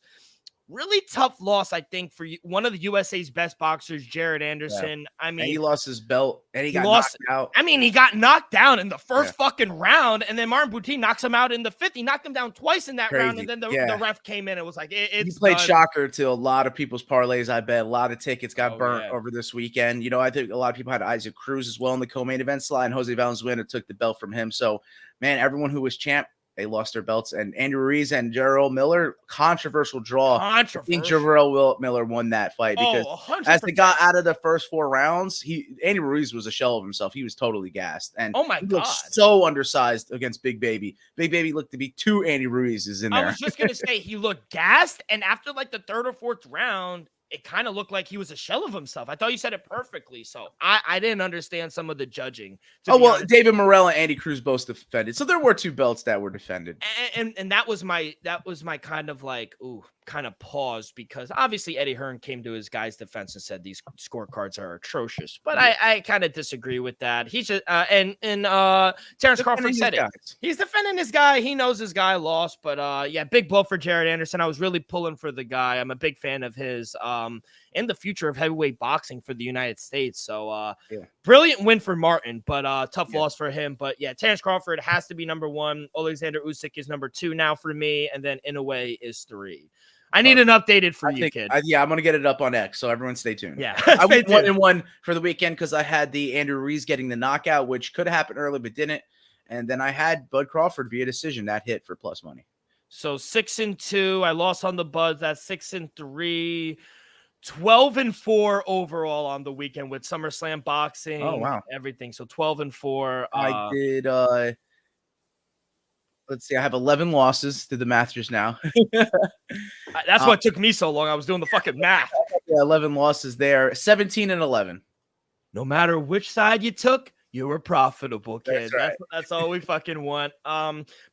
Really tough loss, I think, for one of the USA's best boxers, Jared Anderson. Yeah. I mean, and he lost his belt and he got knocked out. I mean, he got knocked down in the first fucking round, and then Martin Boutin knocks him out in the fifth. He knocked him down twice in that round, and then the ref came in and was like, "It's." He played shocker to a lot of people's parlays. I bet a lot of tickets got burnt over this weekend. I think a lot of people had Isaac Cruz as well in the co-main event slot, and Jose Valenzuela took the belt from him. So, man, everyone who was champ, they lost their belts. And Andy Ruiz and Jarrell Miller, controversial draw. I think Jarrell Miller won that fight because as they got out of the first 4 rounds, Andy Ruiz was a shell of himself. He was totally gassed. And he looked so undersized against Big Baby. Big Baby looked to be 2 Andy Ruizes in there. I was just going to say he looked gassed. And after like the 3rd or 4th round, it kind of looked like he was a shell of himself. I thought you said it perfectly. So I didn't understand some of the judging. David Morrell and Andy Cruz both defended. So there were 2 belts that were defended. And that was my kind of like, kind of pause, because obviously Eddie Hearn came to his guy's defense and said these scorecards are atrocious. But I kind of disagree with that. He's just and Terence Crawford said it. He's defending his guy. He knows his guy lost. But big blow for Jared Anderson. I was really pulling for the guy. I'm a big fan of his and the future of heavyweight boxing for the United States. So brilliant win for Martin, but tough loss for him. But Terence Crawford has to be number 1. Alexander Usyk is number 2 now for me, and then Inoue is 3. I need an updated for you, kid. I'm going to get it up on X, so everyone stay tuned. Yeah. I went 1-1 for the weekend because I had the Andrew Ruiz getting the knockout, which could have happened early but didn't. And then I had Bud Crawford via decision. That hit for plus money. So 6-2. I lost on the Bud. That's 6-3. 12-4 overall on the weekend with SummerSlam boxing. Oh, wow. Everything. So 12-4. I did let's see. I have 11 losses. Did the math just now. That's what took me so long. I was doing the fucking math. 11 losses there. 17-11. No matter which side you took You were profitable, kid. That's right. That's all we fucking want.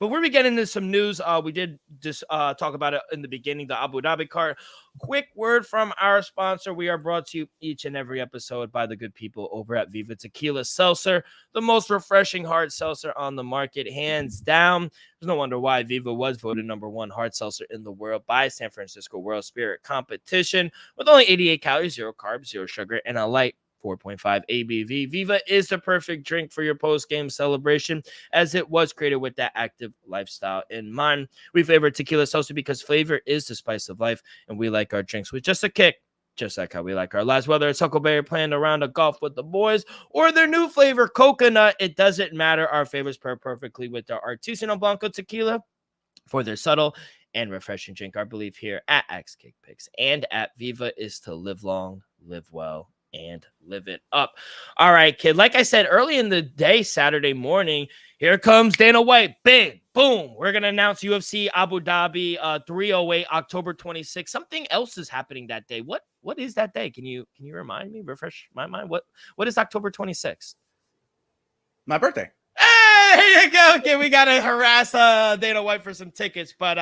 Before we get into some news, we did just talk about it in the beginning, the Abu Dhabi card. Quick word from our sponsor. We are brought to you each and every episode by the good people over at Viva Tequila Seltzer, the most refreshing hard seltzer on the market, hands down. There's no wonder why Viva was voted #1 hard seltzer in the world by San Francisco World Spirit Competition. With only 88 calories, 0 carbs, 0 sugar, and a light 4.5 ABV. Viva is the perfect drink for your post-game celebration, as it was created with that active lifestyle in mind. We favor tequila seltzer because flavor is the spice of life, and we like our drinks with just a kick, just like how we like our lives. Whether it's Huckleberry playing around a golf with the boys or their new flavor, coconut, it doesn't matter. Our favorites pair perfectly with our Artisanal Blanco tequila for their subtle and refreshing drink. Our belief here at Axe Cake Picks and at Viva is to live long, live well, and live it up. All right, kid. Like I said early in the day, Saturday morning, here comes Dana White. Big, boom. We're going to announce UFC Abu Dhabi 308, October 26th. Something else is happening that day. What is that day? Can you remind me? Refresh my mind. What is October 26th? My birthday. Hey, here you go. Okay, we got to harass Dana White for some tickets. But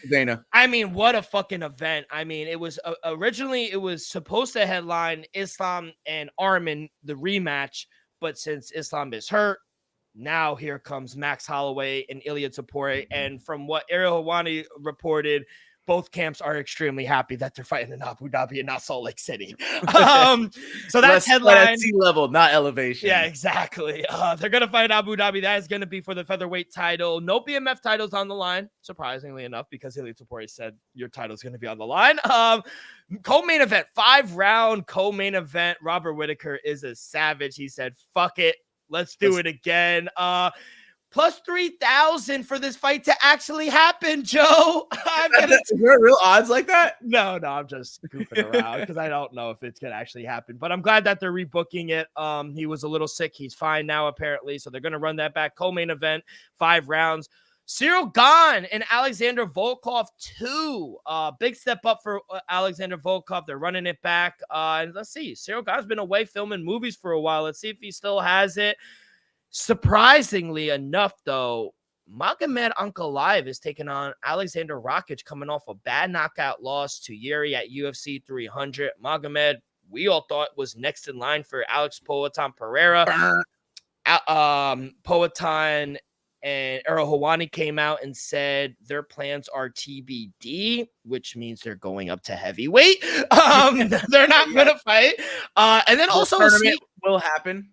Dana. I mean, what a fucking event. I mean, it was originally it was supposed to headline Islam and Arman, the rematch. But since Islam is hurt, now here comes Max Holloway and Ilya Topuria. And from what Ariel Helwani reported, both camps are extremely happy that they're fighting in Abu Dhabi and not Salt Lake City. So that's headline. At sea level, not elevation. Yeah, exactly. They're going to fight in Abu Dhabi. That is going to be for the featherweight title. No BMF titles on the line, surprisingly enough, because Ilya Topuria said your title is going to be on the line. Co-main event, 5-round co-main event. Robert Whittaker is a savage. He said, fuck it. Let's do it again. Plus 3,000 for this fight to actually happen, Joe. Is there real odds like that? No, I'm just goofing around because I don't know if it's going to actually happen. But I'm glad that they're rebooking it. He was a little sick. He's fine now, apparently. So they're going to run that back. Co-main event, 5 rounds. Cyril Gahn and Alexander Volkov 2. Big step up for Alexander Volkov. They're running it back. And let's see. Cyril Gahn's been away filming movies for a while. Let's see if he still has it. Surprisingly enough, though, Magomed Ankalaev is taking on Alexander Rakic, coming off a bad knockout loss to Yuri at UFC 300. Magomed, we all thought, was next in line for Alex Poatan Pereira. Poatan and Ariel Helwani came out and said their plans are TBD, which means they're going up to heavyweight. They're not going to fight. And then also will happen.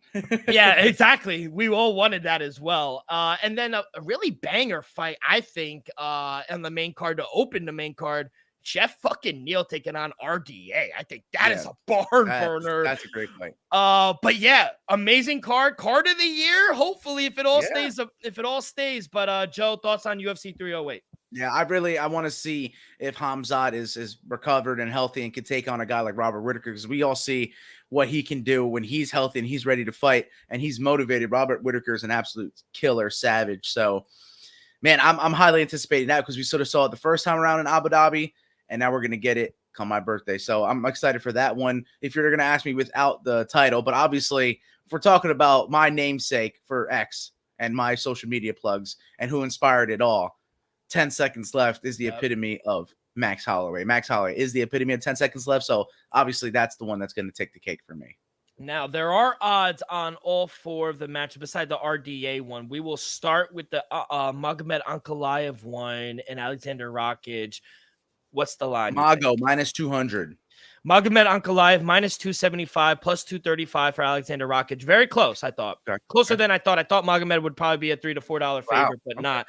Yeah, exactly. We all wanted that as well. And then a really banger fight, I think, on the main card to open the main card. Jeff fucking Neal taking on RDA. I think that is a barn burner. That's a great fight. But yeah, amazing card of the year. Hopefully, if it all stays. But Joe, thoughts on UFC 308? Yeah, I want to see if Hamzat is recovered and healthy and can take on a guy like Robert Whittaker, because we all see what he can do when he's healthy and he's ready to fight and he's motivated. Robert Whittaker is an absolute killer savage. So, man, I'm highly anticipating that because we sort of saw it the first time around in Abu Dhabi, and now we're going to get it come my birthday. So I'm excited for that one. If you're going to ask me without the title, but obviously if we're talking about my namesake for X and my social media plugs and who inspired it all, 10 seconds left is the epitome of Max Holloway. Max Holloway is the epitome of 10 seconds left. So obviously that's the one that's going to take the cake for me. Now, there are odds on all 4 of the matches beside the RDA one. We will start with the Magomed Ankalaev one and Alexander Rakic. What's the line? Mago, minus 200. Magomed Ankalaev, minus 275, plus 235 for Alexander Rakic. Very close, I thought. Okay. Closer than I thought. I thought Magomed would probably be a $3 to $4 favorite, but not.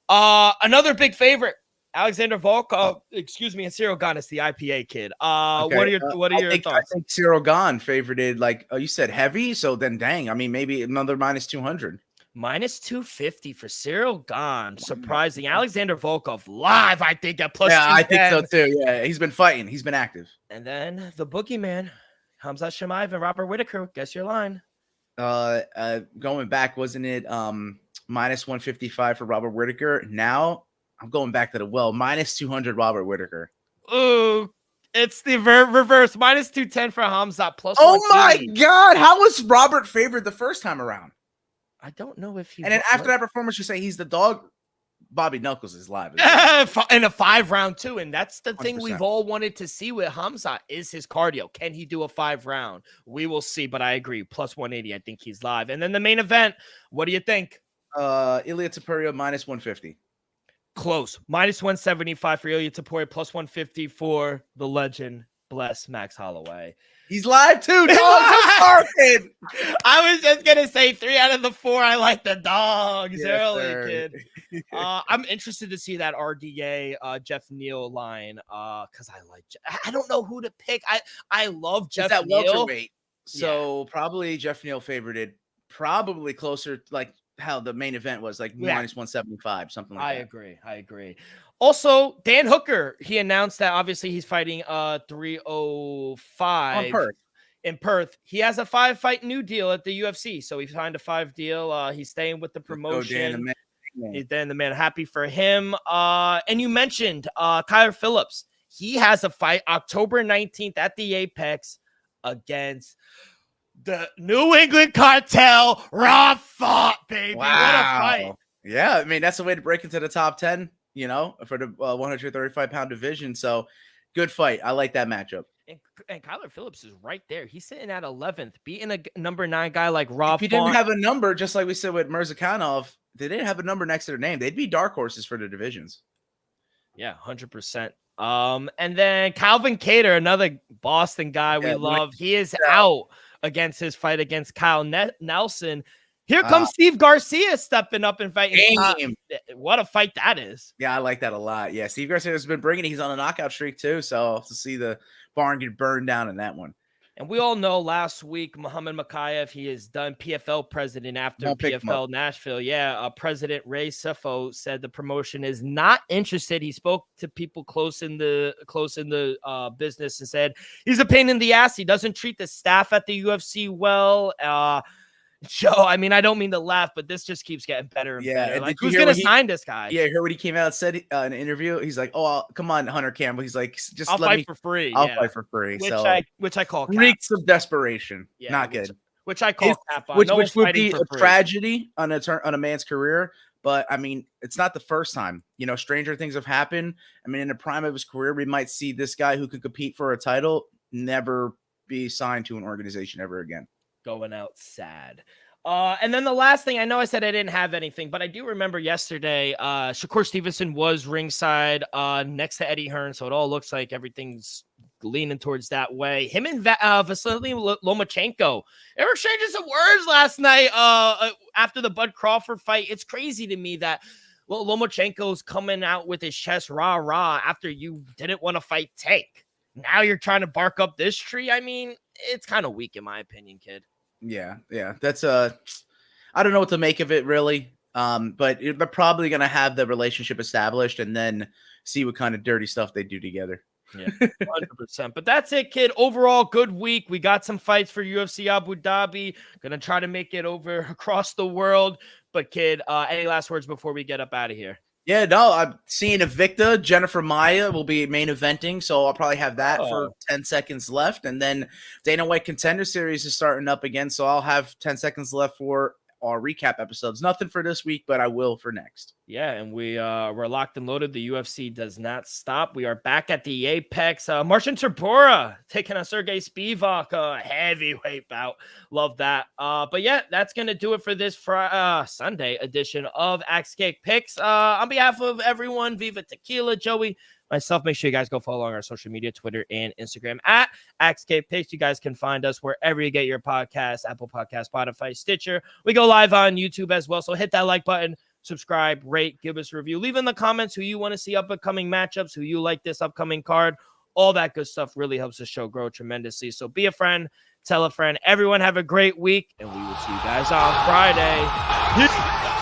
Another big favorite, Alexander Volkov, and Cyril Gahn is the IPA kid. Okay. What are your thoughts? I think Cyril Gahn favorited, you said heavy, so then dang, I mean, maybe another minus 200. Minus 250 for Cyril Gahn. Surprising. Alexander Volkov live, I think, at plus 210. Yeah, I think so too. Yeah, he's been fighting. He's been active. And then the boogeyman, Hamzat Chimaev and Robert Whittaker. Guess your line. Going back, wasn't it minus 155 for Robert Whittaker? Now I'm going back to the minus 200 Robert Whittaker. Ooh, It's the reverse. Minus 210 for Hamzat. Plus Oh my 180. God. How was Robert favored the first time around? I don't know if he. And then after that performance, you say he's the dog. Bobby Knuckles is live. In a 5-round too, and that's the thing 100%. we've all wanted to see with Hamzat is his cardio. Can he do a 5-round? We will see, but I agree. Plus 180, I think he's live. And then the main event, what do you think? Ilya Tapuria minus 150. Close. Minus 175 for Ilya Tapuria, plus 150 for the legend, bless Max Holloway. He's live too. Dogs are barking. I was just gonna say 3 out of the 4. I like the dogs Yes, early, sir. kid. I'm interested to see that RDA Jeff Neal line. Because I don't know who to pick. I love Jeff It's at Neal. welterweight. So probably Jeff Neal favored it. Probably closer like how the main event was, like minus 175, something like that. I agree. Also, Dan Hooker, he announced that obviously he's fighting 305 On Perth. in Perth. He has a 5-fight new deal at the UFC. So he signed a 5 deal. He's staying with the promotion. He's Dan the man. Happy for him. And you mentioned Kyler Phillips. He has a fight October 19th at the Apex against the New England Cartel. Raw fought, baby. Wow. What a fight. Yeah, I mean, that's the way to break into the top 10, you know, for the 135-pound division. So good fight. I like that matchup. And Kyler Phillips is right there. He's sitting at 11th, beating a number 9 guy like Rob. If he didn't have a number, just like we said with Mirzakhanov, they didn't have a number next to their name. They'd be dark horses for the divisions. Yeah, 100%. And then Calvin Kattar, another Boston guy we love. He is out against his fight against Kyle Nelson. Here comes Steve Garcia stepping up and fighting. What a fight that is. Yeah, I like that a lot. Yeah, Steve Garcia has been bringing it. He's on a knockout streak too. So to see the barn get burned down in that one. And we all know last week, Muhammad Makayev, he is done PFL president after PFL Nashville. Yeah, President Ray Sefo said the promotion is not interested. He spoke to people close in the business and said he's a pain in the ass. He doesn't treat the staff at the UFC well. Joe, I mean, I don't mean to laugh, but this just keeps getting better and better. Like, who's going to sign this guy? Yeah, I heard what he came out and said in an interview. He's like, "Oh, come on, Hunter Campbell." He's like, "Just I'll let fight me for free. I'll fight for free." Which I call cap. Reeks of desperation. Yeah, Not good. Which I call cap. Which would be a tragedy on a man's career. But I mean, it's not the first time. You know, stranger things have happened. I mean, in the prime of his career, we might see this guy who could compete for a title never be signed to an organization ever again. Going out sad. And then the last thing, I know I said I didn't have anything, but I do remember yesterday, Shakur Stevenson was ringside next to Eddie Hearn, so it all looks like everything's leaning towards that way. Him and Vasily Lomachenko, they were exchanging some words last night after the Bud Crawford fight. It's crazy to me that Lomachenko's coming out with his chest rah-rah after you didn't want to fight Tank. Now you're trying to bark up this tree? I mean, it's kind of weak in my opinion, kid. Yeah. That's I don't know what to make of it really. But they're probably gonna have the relationship established and then see what kind of dirty stuff they do together. Yeah, 100%. But that's it, kid. Overall, good week. We got some fights for UFC Abu Dhabi. Gonna try to make it over across the world. But kid, any last words before we get up out of here? Yeah, no, I'm seeing Invicta. Jennifer Maia will be main eventing, so I'll probably have that for 10 seconds left. And then Dana White Contender Series is starting up again, so I'll have 10 seconds left for our recap episodes. Nothing for this week, but I will for next. Yeah, and we're locked and loaded. The UFC does not stop. We are back at the Apex. Marcin Tybura taking on Sergey Spivak, a heavyweight bout. Love that. But yeah, that's gonna do it for this Sunday edition of Axe Cake Picks. On behalf of everyone, Viva Tequila, Joey, myself, make sure you guys go follow on our social media, Twitter and Instagram at Axe Cake Picks. You guys can find us wherever you get your podcasts, Apple Podcasts, Spotify, Stitcher. We go live on YouTube as well, so hit that like button. Subscribe, rate, give us a review. Leave in the comments who you want to see upcoming matchups, who you like this upcoming card. All that good stuff really helps the show grow tremendously. So be a friend, tell a friend. Everyone have a great week, and we will see you guys on Friday.